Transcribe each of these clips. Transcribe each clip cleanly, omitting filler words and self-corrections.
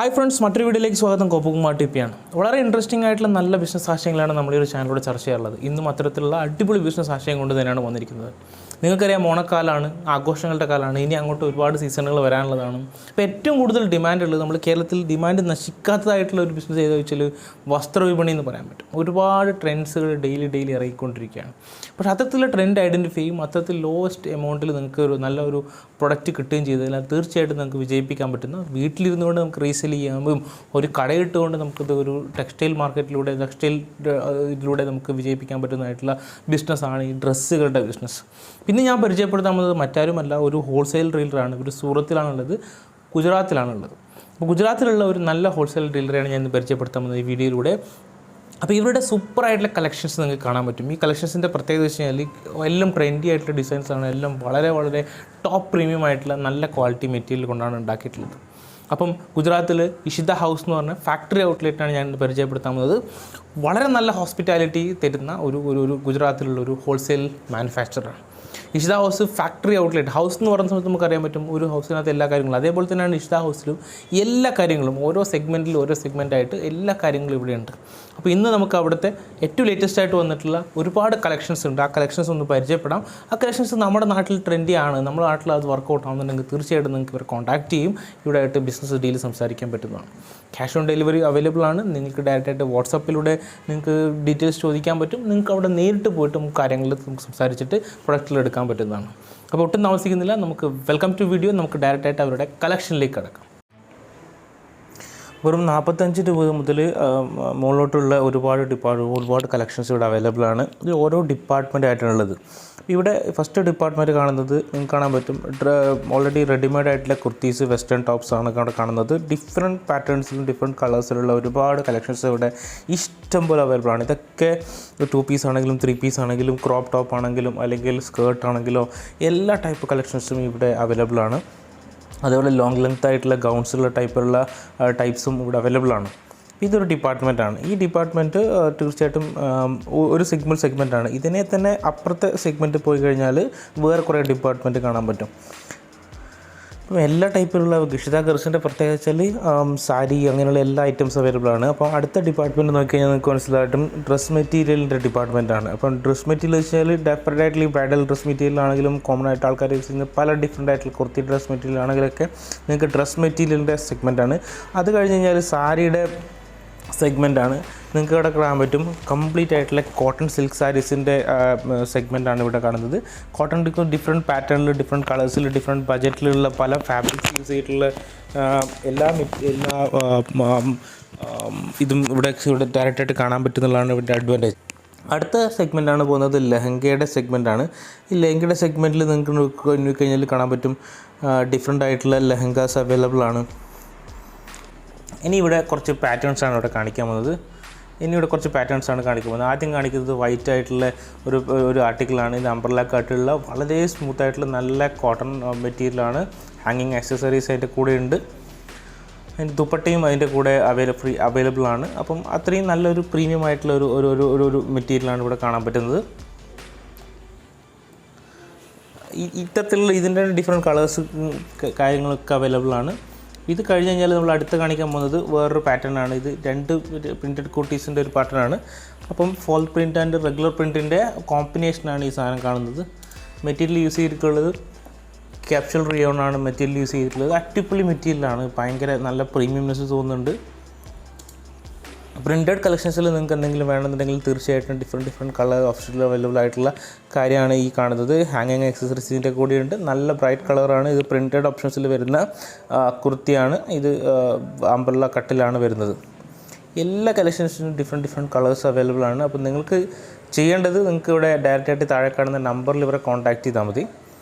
Hi friends, മറ്റൊരു വീഡിയോയിലേക്ക് സ്വാഗതം. കോപ്പുകുമാർ ടിപ്പിയാണ്. വളരെ ഇൻട്രസ്റ്റിംഗ് ആയിട്ടുള്ള നല്ല ബിസിനസ് ആശയങ്ങളാണ് നമ്മൾ ഈ ഒരു ചാനലിലൂടെ ചർച്ച ചെയ്യാറുള്ളത്. ഇന്നും അത്തരത്തിലുള്ള അടിപൊളി ബിസിനസ് ആശയം കൊണ്ട് തന്നെയാണ് വന്നിരിക്കുന്നത്. നിങ്ങൾക്കറിയാം, ഓണക്കാലമാണ്, ആഘോഷങ്ങളുടെ കാലമാണ്. ഇനി അങ്ങോട്ട് ഒരുപാട് സീസണുകൾ വരാനുള്ളതാണ്. അപ്പോൾ ഏറ്റവും കൂടുതൽ ഡിമാൻഡ് ഉള്ളത്, നമ്മൾ കേരളത്തിൽ ഡിമാൻഡ് നശിക്കാത്തതായിട്ടുള്ള ഒരു ബിസിനസ് ചെയ്ത് വെച്ചാൽ വസ്ത്രവിപണി എന്ന് പറയാൻ പറ്റും. ഒരുപാട് ട്രെൻഡ്സുകൾ ഡെയിലി ഇറങ്ങിക്കൊണ്ടിരിക്കുകയാണ്. പക്ഷേ അത്തരത്തിലുള്ള ട്രെൻഡ് ഐഡൻറ്റിഫൈ ചെയ്യും, അത്തരത്തിൽ ലോവസ്റ്റ് എമൗണ്ടിൽ നിങ്ങൾക്ക് ഒരു നല്ലൊരു പ്രൊഡക്റ്റ് കിട്ടുകയും ചെയ്തതിൽ തീർച്ചയായിട്ടും നമുക്ക് വിജയിപ്പിക്കാൻ പറ്റുന്ന, വീട്ടിലിരുന്നുകൊണ്ട് നമുക്ക് റീസെൽ ചെയ്യാനും ഒരു കടയിട്ടുകൊണ്ട് നമുക്കിത് ഒരു ടെക്സ്റ്റൈൽ മാർക്കറ്റിലൂടെ ഇതിലൂടെ നമുക്ക് വിജയിപ്പിക്കാൻ പറ്റുന്നതായിട്ടുള്ള ബിസിനസ്സാണ് ഈ ഡ്രസ്സുകളുടെ ബിസിനസ്. പിന്നെ ഞാൻ പരിചയപ്പെടുത്താൻ മറ്റാരുമല്ല, ഒരു ഹോൾസെയിൽ ഡീലറാണ്. ഇവർ സൂറത്തിലാണുള്ളത്, ഗുജറാത്തിലാണുള്ളത്. അപ്പോൾ ഗുജറാത്തിലുള്ള ഒരു നല്ല ഹോൾസെയിൽ ഡീലറെയാണ് ഞാൻ ഇന്ന് പരിചയപ്പെടുത്താൻ ഈ വീഡിയോയിലൂടെ. അപ്പോൾ ഇവരുടെ സൂപ്പറായിട്ടുള്ള കളക്ഷൻസ് നിങ്ങൾക്ക് കാണാൻ പറ്റും. ഈ കളക്ഷൻസിൻ്റെ പ്രത്യേകത വെച്ച് കഴിഞ്ഞാൽ എല്ലാം ട്രെൻഡി ആയിട്ടുള്ള ഡിസൈൻസാണ്. എല്ലാം വളരെ ടോപ്പ് പ്രീമിയം ആയിട്ടുള്ള നല്ല ക്വാളിറ്റി മെറ്റീരിയൽ കൊണ്ടാണ് ഉണ്ടാക്കിയിട്ടുള്ളത്. അപ്പം ഗുജറാത്തിൽ ഇഷിത ഹൗസ് എന്ന് പറഞ്ഞ ഫാക്ടറി ഔട്ട്ലെറ്റാണ് ഞാൻ പരിചയപ്പെടുത്താൻ പോകുന്നത്. വളരെ നല്ല ഹോസ്പിറ്റാലിറ്റി തരുന്ന ഒരു ഗുജറാത്തിലുള്ള ഒരു ഹോൾസെയിൽ മാനുഫാക്ചറാണ് Ishita house factory outlet. House എന്ന് പറയുന്ന സമയത്ത് നമുക്കറിയാൻ പറ്റും ഒരു ഹൗസിനകത്ത് എല്ലാ കാര്യങ്ങളും. അതേപോലെ തന്നെയാണ് ഇഷിത ഹൗസിലും എല്ലാ കാര്യങ്ങളും ഓരോ സെഗ്മെൻറ്റായിട്ട് എല്ലാ കാര്യങ്ങളും ഇവിടെയുണ്ട്. അപ്പോൾ ഇന്ന് നമുക്ക് അവിടുത്തെ ഏറ്റവും ലേറ്റസ്റ്റ് ആയിട്ട് വന്നിട്ടുള്ള ഒരുപാട് കളക്ഷൻസ് ഉണ്ട്. ആ കളക്ഷൻസ് ഒന്ന് പരിചയപ്പെടാം. ആ കളക്ഷൻസ് നമ്മുടെ നാട്ടിൽ ട്രെൻഡിയാണ്. നമ്മുടെ നാട്ടിൽ അത് വർക്കൗട്ട് ആവുന്നുണ്ടെങ്കിൽ തീർച്ചയായിട്ടും നിങ്ങൾക്ക് ഇവർ കോൺടാക്ട് ചെയ്യും. ഇവിടെ ആയിട്ട് ബിസിനസ് ഡീൽ സംസാരിക്കാൻ പറ്റുന്നതാണ്. ക്യാഷ് ഓൺ ഡെലിവറി അവൈലബിൾ ആണ്. നിങ്ങൾക്ക് ഡയറക്റ്റായിട്ട് വാട്സപ്പിലൂടെ നിങ്ങൾക്ക് ഡീറ്റെയിൽസ് ചോദിക്കാൻ പറ്റും. നിങ്ങൾക്ക് അവിടെ നേരിട്ട് പോയിട്ട് നമുക്ക് കാര്യങ്ങൾ നമുക്ക് സംസാരിച്ചിട്ട് പ്രൊഡക്റ്റിൽ എടുക്കാൻ പറ്റുന്നതാണ്. അപ്പോൾ ഒട്ടും താമസിക്കുന്നില്ല, നമുക്ക് വെൽക്കം ടു വീഡിയോ. നമുക്ക് ഡയറക്റ്റായിട്ട് അവരുടെ കളക്ഷനിലേക്ക് കിടക്കാം. വെറും 45 രൂപ മുതൽ മുകളിലോട്ടുള്ള ഒരുപാട് കളക്ഷൻസ് ഇവിടെ അവൈലബിൾ ആണ്. ഇത് ഓരോ ഡിപ്പാർട്ട്മെൻ്റ് ആയിട്ടുള്ളത്. ഇവിടെ ഫസ്റ്റ് ഡിപ്പാർട്ട്മെൻറ്റ് കാണുന്നത് നിങ്ങൾക്ക് കാണാൻ പറ്റും, ഓൾറെഡി റെഡിമെയ്ഡ് ആയിട്ടുള്ള കുർത്തീസ്, വെസ്റ്റേൺ ടോപ്സ് ആണ് ഇവിടെ കാണുന്നത്. ഡിഫറെൻറ്റ് പാറ്റേൺസിലും ഡിഫറെൻറ്റ് കളേഴ്സിലുള്ള ഒരുപാട് കളക്ഷൻസ് ഇവിടെ ഇഷ്ടം പോലെ അവൈലബിൾ ആണ്. ഇതൊക്കെ 2 പീസ് ആണെങ്കിലും 3 പീസ് ആണെങ്കിലും ക്രോപ്പ് ടോപ്പ് ആണെങ്കിലും അല്ലെങ്കിൽ സ്കേർട്ട് ആണെങ്കിലോ എല്ലാ ടൈപ്പ് കളക്ഷൻസും ഇവിടെ അവൈലബിൾ ആണ്. അതേപോലെ ലോങ് ലെങ്ത് ആയിട്ടുള്ള ഗൗൺസുള്ള ടൈപ്സും ഇവിടെ അവൈലബിൾ ആണ്. ഇതൊരു ഡിപ്പാർട്ട്മെൻറ്റാണ്. ഈ ഡിപ്പാർട്ട്മെൻറ്റ് തീർച്ചയായിട്ടും ഒരു സെഗ്മെൻറ്റാണ്. ഇതിനെ തന്നെ അപ്പുറത്തെ സെഗ്മെൻറ്റ് പോയി കഴിഞ്ഞാൽ വേറെ കുറേ ഡിപ്പാർട്ട്മെൻറ്റ് കാണാൻ പറ്റും. അപ്പം എല്ലാ ടൈപ്പിലുള്ള ഇഷിത ഗർൽസിൻ്റെ പ്രത്യേകത വെച്ചാൽ സാരി അങ്ങനെയുള്ള എല്ലാ ഐറ്റംസ് അവൈലബിൾ ആണ്. അപ്പോൾ അടുത്ത ഡിപ്പാർട്ട്മെൻറ്റ് നോക്കി കഴിഞ്ഞാൽ നിങ്ങൾക്ക് മനസ്സിലായിട്ടും ഡ്രസ് മെറ്റീരിയലിൻ്റെ ഡിപ്പാർട്ട്മെൻറ്റാണ്. അപ്പം ഡ്രസ് മെറ്റീരിയൽ വെച്ചാൽ ഡെഫറേറ്റ് ആയിട്ടുള്ള ബ്രൈഡൽ ഡ്രസ് മെറ്റീരിയൽ ആണെങ്കിലും കോമൺ ആയിട്ട് ആൾക്കാർ യൂസ് ചെയ്യുന്ന പല ഡിഫറെൻ്റ് ആയിട്ടുള്ള കുർത്തി ഡ്രസ് മെറ്റീരിയൽ ആണെങ്കിലൊക്കെ നിങ്ങൾക്ക് ഡ്രസ് മെറ്റീരിയലിൻ്റെ സെഗ്മെൻറ്റാണ്. അത് കഴിഞ്ഞ് കഴിഞ്ഞാൽ സാരിയുടെ സെഗ്മെൻറ്റാണ്. നിങ്ങൾക്ക് ഇവിടെ കാണാൻ പറ്റും കംപ്ലീറ്റ് ആയിട്ടുള്ള കോട്ടൺ സിൽക്ക് സാരീസിൻ്റെ സെഗ്മെൻറ്റാണ് ഇവിടെ കാണുന്നത്. കോട്ടൺ ഡിഫറെൻറ്റ് പാറ്റേണിൽ, ഡിഫറെൻറ്റ് കളേഴ്സിൽ, ഡിഫറെൻറ്റ് ബജറ്റിലുള്ള പല ഫാബ്രിക്സ് യൂസ് ചെയ്തിട്ടുള്ള എല്ലാ ഇതും ഇവിടെ ഡയറക്റ്റായിട്ട് കാണാൻ പറ്റുന്നതാണ് ഇവിടുത്തെ അഡ്വാൻറ്റേജ്. അടുത്ത സെഗ്മെൻറ്റാണ് പോകുന്നത് ലെഹങ്കയുടെ സെഗ്മെൻറ്റാണ്. ഈ ലെഹങ്കയുടെ സെഗ്മെൻറ്റിൽ നിങ്ങൾക്ക് നോക്കിക്കഴിഞ്ഞാൽ കാണാൻ പറ്റും ഡിഫറെൻ്റ് ആയിട്ടുള്ള ലെഹങ്കാസ് അവൈലബിൾ ആണ്. ഇനി ഇവിടെ കുറച്ച് പാറ്റേൺസാണ് ഇവിടെ കാണിക്കാൻ പോകുന്നത്. ആദ്യം കാണിക്കുന്നത് വൈറ്റ് ആയിട്ടുള്ള ഒരു ആർട്ടിക്കിളാണ്. ഇത് അംബ്രല്ല കട്ടുള്ള വളരെ സ്മൂത്ത് ആയിട്ടുള്ള നല്ല കോട്ടൺ മെറ്റീരിയലാണ്. ഹാങ്ങിങ് ആക്സസറീസ് അതിൻ്റെ കൂടെ ഉണ്ട്. അതിൻ്റെ ദുപ്പട്ടയും അതിൻ്റെ കൂടെ അവൈലബിൾ ആണ്. അപ്പം അത്രയും നല്ലൊരു പ്രീമിയം ആയിട്ടുള്ള ഒരു മെറ്റീരിയലാണ് ഇവിടെ കാണാൻ പറ്റുന്നത്. ഇത്തരത്തിലുള്ള ഇതിൻ്റെ ഡിഫറെൻറ്റ് കളേഴ്സ് കാര്യങ്ങളൊക്കെ അവൈലബിൾ ആണ്. ഇത് കഴിഞ്ഞ് കഴിഞ്ഞാൽ നമ്മൾ അടുത്ത് കാണിക്കാൻ പോകുന്നത് വേറൊരു പാറ്റേൺ ആണ്. ഇത് 2 പ്രിൻറ്റഡ് കുർട്ടീസിൻ്റെ ഒരു പാറ്റേൺ. അപ്പം ഫോൾ പ്രിൻ്റ് ആൻഡ് റെഗുലർ പ്രിൻറ്റിൻ്റെ കോമ്പിനേഷനാണ് ഈ സാധനം കാണുന്നത്. മെറ്റീരിയൽ യൂസ് ചെയ്തിട്ടുള്ളത് ക്യാപ്സ്യൂൾ റിയോൺ ആണ് മെറ്റീരിയൽ യൂസ് ചെയ്തിട്ടുള്ളത്. അടിപൊളി മെറ്റീരിയലാണ്, ഭയങ്കര നല്ല പ്രീമിയംനെസ് തോന്നുന്നുണ്ട്. പ്രിൻറ്റഡ് കളക്ഷൻസിൽ നിങ്ങൾക്ക് എന്തെങ്കിലും വേണമെന്നുണ്ടെങ്കിൽ തീർച്ചയായിട്ടും ഡിഫറെൻറ്റ് കളർ ഓപ്ഷനിൽ അവൈലബിൾ ആയിട്ടുള്ള കാര്യമാണ് ഈ കാണുന്നത്. ഹാങ്ങിങ് ആക്സസറീസിൻ്റെ കൂടെയുണ്ട്. നല്ല ബ്രൈറ്റ് കളറാണ്. ഇത് പ്രിൻറ്റഡ് ഓപ്ഷൻസിൽ വരുന്ന കുർത്തിയാണ്. ഇത് അംബ്രല്ല കട്ടിലാണ് വരുന്നത്. എല്ലാ കളക്ഷൻസിനും ഡിഫറെൻറ്റ് കളേഴ്സ് അവൈലബിൾ ആണ്. അപ്പോൾ നിങ്ങൾക്ക് ചെയ്യേണ്ടത്, നിങ്ങൾക്ക് ഇവിടെ ഡയറക്റ്റായിട്ട് താഴെ കാണുന്ന നമ്പറിൽ ഇവരെ കോൺടാക്റ്റ് ചെയ്താൽ മതി.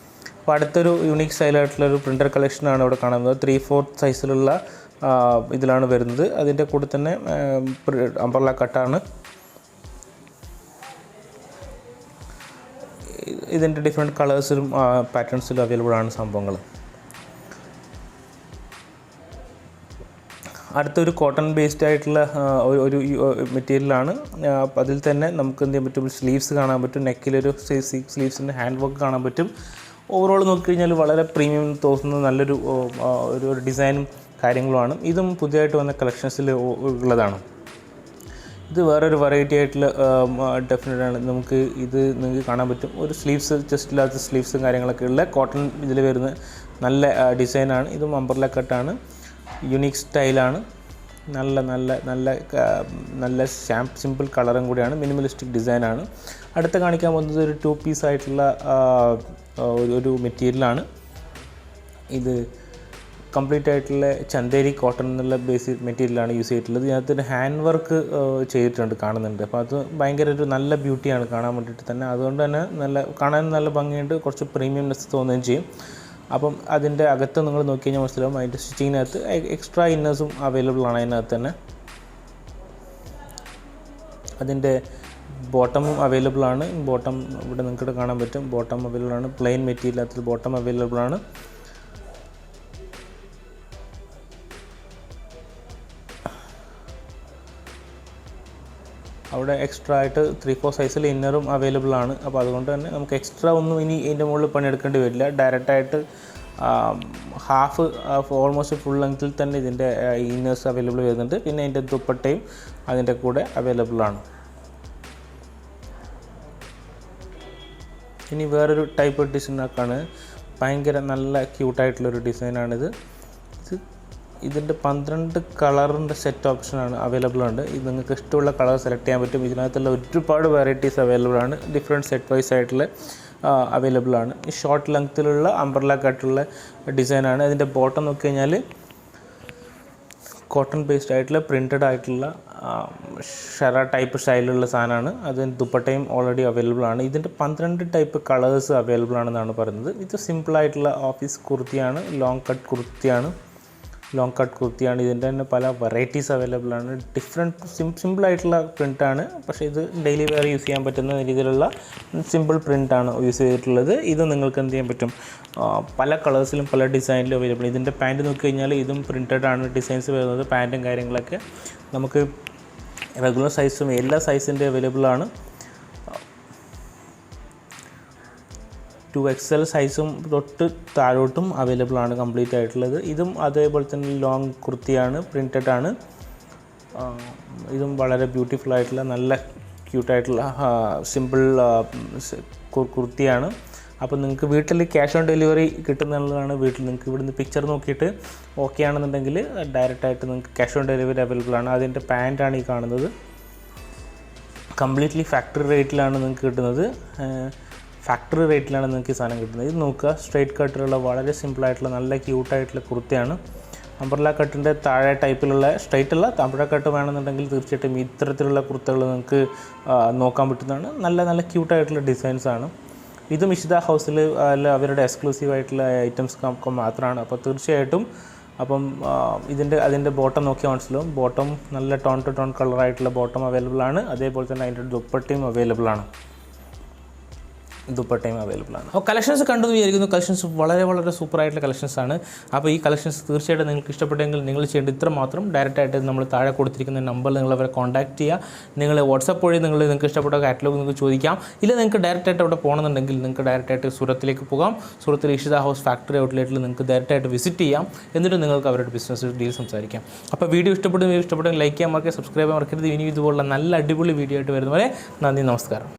അപ്പോൾ അടുത്തൊരു യൂണിക് സ്റ്റൈലായിട്ടുള്ളൊരു പ്രിൻ്റർ കളക്ഷനാണ് ഇവിടെ കാണുന്നത്. 3/4 സൈസിലുള്ള ഇതിലാണ് വരുന്നത്. അതിൻ്റെ കൂടെ തന്നെ അംബ്രല്ല കട്ടാണ്. ഇതിൻ്റെ ഡിഫറെൻറ്റ് കളേഴ്സിലും പാറ്റേൺസിലും അവൈലബിൾ ആണ് സംഭവങ്ങൾ. അടുത്തൊരു കോട്ടൺ ബേസ്ഡ് ആയിട്ടുള്ള ഒരു മെറ്റീരിയലാണ്. അതിൽ തന്നെ നമുക്ക് എന്ത് ചെയ്യാൻ പറ്റും, സ്ലീവ്സ് കാണാൻ പറ്റും. നെക്കിലൊരു സ്ലീവ്സിൻ്റെ ഹാൻഡ് വർക്ക് കാണാൻ പറ്റും. ഓവറോൾ നോക്കിക്കഴിഞ്ഞാൽ വളരെ പ്രീമിയം തോന്നുന്ന നല്ലൊരു ഒരു ഡിസൈനും കാര്യങ്ങളുമാണ്. ഇതും പുതിയതായിട്ട് വന്ന കളക്ഷൻസിൽ ഉള്ളതാണ്. ഇത് വേറൊരു വെറൈറ്റി ആയിട്ടുള്ള ഡെഫിനറ്റാണ്. നിങ്ങൾക്ക് കാണാൻ പറ്റും. ഒരു സ്ലീവ്സ് ജസ്റ്റ് ഇല്ലാത്ത സ്ലീവ്സും കാര്യങ്ങളൊക്കെ ഉള്ള കോട്ടൺ ഇതിൽ വരുന്ന നല്ല ഡിസൈനാണ്. ഇതും അംബ്രല്ല കട്ടാണ്, യുണീക്ക് സ്റ്റൈലാണ്, നല്ല സിമ്പിൾ കളറും കൂടിയാണ്, മിനിമലിസ്റ്റിക് ഡിസൈനാണ്. അടുത്ത കാണിക്കാൻ പോകുന്നത് ഒരു 2 പീസ് ആയിട്ടുള്ള ഒരു മെറ്റീരിയലാണ്. ഇത് കംപ്ലീറ്റ് ആയിട്ടുള്ള ചന്തേരി കോട്ടൺ എന്നുള്ള ബേസിക് മെറ്റീരിയലാണ് യൂസ് ചെയ്തിട്ടുള്ളത്. ഇതിനകത്തൊരു ഹാൻഡ് വർക്ക് ചെയ്തിട്ടുണ്ട്, കാണുന്നുണ്ട്. അപ്പോൾ അത് ഭയങ്കര ഒരു നല്ല ബ്യൂട്ടിയാണ് കാണാൻ വേണ്ടിയിട്ട് തന്നെ. അതുകൊണ്ട് തന്നെ കാണാൻ നല്ല ഭംഗിയുണ്ട്, കുറച്ച് പ്രീമിയംനെസ് തോന്നുകയും ചെയ്യും. അപ്പം അതിൻ്റെ അകത്ത് നിങ്ങൾ നോക്കി കഴിഞ്ഞാൽ മനസ്സിലാവും അതിൻ്റെ സ്റ്റിച്ചിങ്ങിനകത്ത് എക്സ്ട്രാ ഇന്നേഴ്സും അവൈലബിൾ ആണ് അതിനകത്ത് തന്നെ. അതിൻ്റെ ബോട്ടമും അവൈലബിൾ ആണ്. ബോട്ടം ഇവിടെ നിങ്ങൾക്ക് കാണാൻ പറ്റും, ബോട്ടം അവൈലബിൾ ആണ്. പ്ലെയിൻ മെറ്റീരിയലകത്ത് ബോട്ടം അവൈലബിൾ ആണ്. അവിടെ എക്സ്ട്രാ ആയിട്ട് 3-4 സൈസിൽ ഇന്നറും അവൈലബിൾ ആണ്. അപ്പോൾ അതുകൊണ്ട് തന്നെ നമുക്ക് എക്സ്ട്രാ ഒന്നും ഇനി ഇതിൻ്റെ മുകളിൽ പണിയെടുക്കേണ്ടി വരില്ല. ഡയറക്റ്റായിട്ട് ഹാഫ് ഓൾമോസ്റ്റ് ഫുൾ ലെങ്ത്തിൽ തന്നെ ഇതിൻ്റെ ഇന്നേഴ്സ് അവൈലബിൾ വരുന്നുണ്ട്. പിന്നെ അതിൻ്റെ ദുപ്പട്ടയും അതിൻ്റെ കൂടെ അവൈലബിൾ ആണ്. ഇനി വേറൊരു ടൈപ്പ് ഡിസൈനൊക്കെയാണ്, ഭയങ്കര നല്ല ക്യൂട്ടായിട്ടുള്ളൊരു ഡിസൈനാണിത്. ഇതിൻ്റെ 12 കളറിൻ്റെ സെറ്റ് ഓപ്ഷനാണ് അവൈലബിൾ ഉണ്ട്. ഇത് നിങ്ങൾക്ക് ഇഷ്ടമുള്ള കളർ സെലക്ട് ചെയ്യാൻ പറ്റും. ഇതിനകത്തുള്ള ഒരുപാട് വെറൈറ്റീസ് അവൈലബിൾ ആണ്. ഡിഫറെൻറ്റ് സെറ്റ് വൈസ് ആയിട്ടുള്ള അവൈലബിൾ ആണ്. ഈ ഷോർട്ട് ലെങ്ത്തിലുള്ള അംബ്രല്ല കട്ടുള്ള ഡിസൈനാണ്. അതിൻ്റെ ബോട്ടം നോക്കി കഴിഞ്ഞാൽ കോട്ടൺ ബേസ്ഡ് ആയിട്ടുള്ള പ്രിൻറ്റഡ് ആയിട്ടുള്ള ഷെറ ടൈപ്പ് സ്റ്റൈലുള്ള സാധനമാണ്. അതിന് ദുപ്പട്ടയും ഓൾറെഡി അവൈലബിൾ ആണ്. ഇതിൻ്റെ 12 ടൈപ്പ് കളേഴ്സ് അവൈലബിൾ ആണെന്നാണ് പറയുന്നത്. ഇത് സിമ്പിളായിട്ടുള്ള ഓഫീസ് കുർത്തിയാണ്, ലോങ് കട്ട് കുർത്തിയാണ്. ഇതിൻ്റെ തന്നെ പല വെറൈറ്റീസ് അവൈലബിൾ ആണ്. ഡിഫറെൻറ്റ് സിമ്പിളായിട്ടുള്ള പ്രിൻ്റാണ്, പക്ഷേ ഇത് ഡെയിലി വെയർ യൂസ് ചെയ്യാൻ പറ്റുന്ന രീതിയിലുള്ള സിമ്പിൾ പ്രിൻ്റാണ് യൂസ് ചെയ്തിട്ടുള്ളത്. ഇത് നിങ്ങൾക്ക് എന്ത് ചെയ്യാൻ പറ്റും, പല കളേഴ്സിലും പല ഡിസൈനിലും അവൈലബിൾ. ഇതിൻ്റെ പാൻറ്റ് നോക്കി കഴിഞ്ഞാൽ ഇതും പ്രിൻറ്റഡ് ആണ് ഡിസൈൻസ് വരുന്നത്. പാൻറ്റും കാര്യങ്ങളൊക്കെ നമുക്ക് റെഗുലർ സൈസും എല്ലാ സൈസിൻ്റെ അവൈലബിൾ ആണ്. 2XL സൈസും തൊട്ട് താഴോട്ടും അവൈലബിൾ ആണ് കംപ്ലീറ്റ് ആയിട്ടുള്ളത്. ഇതും അതേപോലെ തന്നെ ലോങ് കുർത്തിയാണ്, പ്രിൻറ്റഡ് ആണ്. ഇതും വളരെ ബ്യൂട്ടിഫുൾ ആയിട്ടുള്ള നല്ല ക്യൂട്ടായിട്ടുള്ള സിമ്പിൾ കുർത്തിയാണ്. അപ്പോൾ നിങ്ങൾക്ക് വീട്ടിൽ ക്യാഷ് ഓൺ ഡെലിവറി കിട്ടുന്നതാണ്. വീട്ടിൽ നിങ്ങൾക്ക് ഇവിടുന്ന് പിക്ചർ നോക്കിയിട്ട് ഓക്കെ ആണെന്നുണ്ടെങ്കിൽ ഡയറക്റ്റായിട്ട് നിങ്ങൾക്ക് ക്യാഷ് ഓൺ ഡെലിവറി അവൈലബിൾ ആണ്. അതിൻ്റെ പാൻറ്റാണ് ഈ കാണുന്നത്. കംപ്ലീറ്റ്ലി ഫാക്ടറി റേറ്റിലാണ് നിങ്ങൾക്ക് കിട്ടുന്നത്. ഫാക്ടറി റേറ്റിലാണ് നിങ്ങൾക്ക് ഈ സാധനം കിട്ടുന്നത്. ഇത് നോക്കുക, സ്ട്രെയിറ്റ് കട്ടിലുള്ള വളരെ സിമ്പിളായിട്ടുള്ള നല്ല ക്യൂട്ടായിട്ടുള്ള കുർത്തിയാണ്. അംബ്രല്ല കട്ടിൻ്റെ താഴെ ടൈപ്പിലുള്ള സ്ട്രെയിറ്റ് അല്ല, അംബ്രല്ല കട്ട് വേണമെന്നുണ്ടെങ്കിൽ തീർച്ചയായിട്ടും ഇത്തരത്തിലുള്ള കുർത്തകൾ നിങ്ങൾക്ക് നോക്കാൻ പറ്റുന്നതാണ്. നല്ല ക്യൂട്ടായിട്ടുള്ള ഡിസൈൻസാണ്. ഇതും ഇഷിത ഹൗസിൽ അല്ല അവരുടെ എക്സ്ക്ലൂസീവ് ആയിട്ടുള്ള ഐറ്റംസ് മാത്രമാണ്. അപ്പോൾ തീർച്ചയായിട്ടും അതിൻ്റെ ബോട്ടം നോക്കിയാൽ മനസ്സിലാവും. ബോട്ടം നല്ല ടോൺ ടു ടോൺ കളറായിട്ടുള്ള ബോട്ടം അവൈലബിൾ ആണ്. അതേപോലെ തന്നെ അതിൻ്റെ ദുപ്പട്ടയും അവൈലബിൾ ആണ്. അപ്പോൾ കളക്ഷൻസ് കണ്ടു വിചാരിക്കുന്നു. കളക്ഷൻസ് വളരെ സൂപ്പറായിട്ടുള്ള കളക്ഷൻസാണ്. അപ്പോൾ ഈ കളക്ഷൻസ് തീർച്ചയായിട്ടും നിങ്ങൾക്ക് ഇഷ്ടപ്പെട്ടെങ്കിൽ നിങ്ങൾ ചെയ്യേണ്ടത് ഇത്ര മാത്രം. ഡയറക്റ്റായിട്ട് നമ്മൾ താഴെ കൊടുത്തിരിക്കുന്ന നമ്പറിൽ നിങ്ങൾ അവരെ കോൺടാക്ട് ചെയ്യുക. നിങ്ങൾ വാട്സപ്പ് വഴി നിങ്ങൾക്ക് ഇഷ്ടപ്പെട്ട കാറ്റലോഗ് നിങ്ങൾക്ക് ചോദിക്കാം. ഇല്ല നിങ്ങൾക്ക് ഡയറക്റ്റായിട്ട് അവിടെ പോകണമെന്നുണ്ടെങ്കിൽ നിങ്ങൾക്ക് ഡയറക്റ്റായിട്ട് സൂറത്തിലേക്ക് പോകാം. സൂറത്തിൽ ഇഷിത ഹൗസ് ഫാക്ടറി ഔട്ട്ലെറ്റിൽ നിങ്ങൾക്ക് ഡയറക്റ്റായിട്ട് വിസിറ്റ് ചെയ്യാം. എന്നിട്ട് നിങ്ങൾക്ക് അവരുടെ ബിസിനസ് ഡീൽ സംസാരിക്കാം. അപ്പോൾ വീഡിയോ ഇഷ്ടപ്പെട്ടെങ്കിൽ ലൈക്ക് ചെയ്യാൻ മറക്കുക, സബ്സ്ക്രൈബ് ചെയ്യാൻ മറക്കരുത്. ഇനി ഇതുപോലുള്ള നല്ല അടിപൊളി വീഡിയോ ആയിട്ട് വരുന്നവരെ നന്ദി, നമസ്കാരം.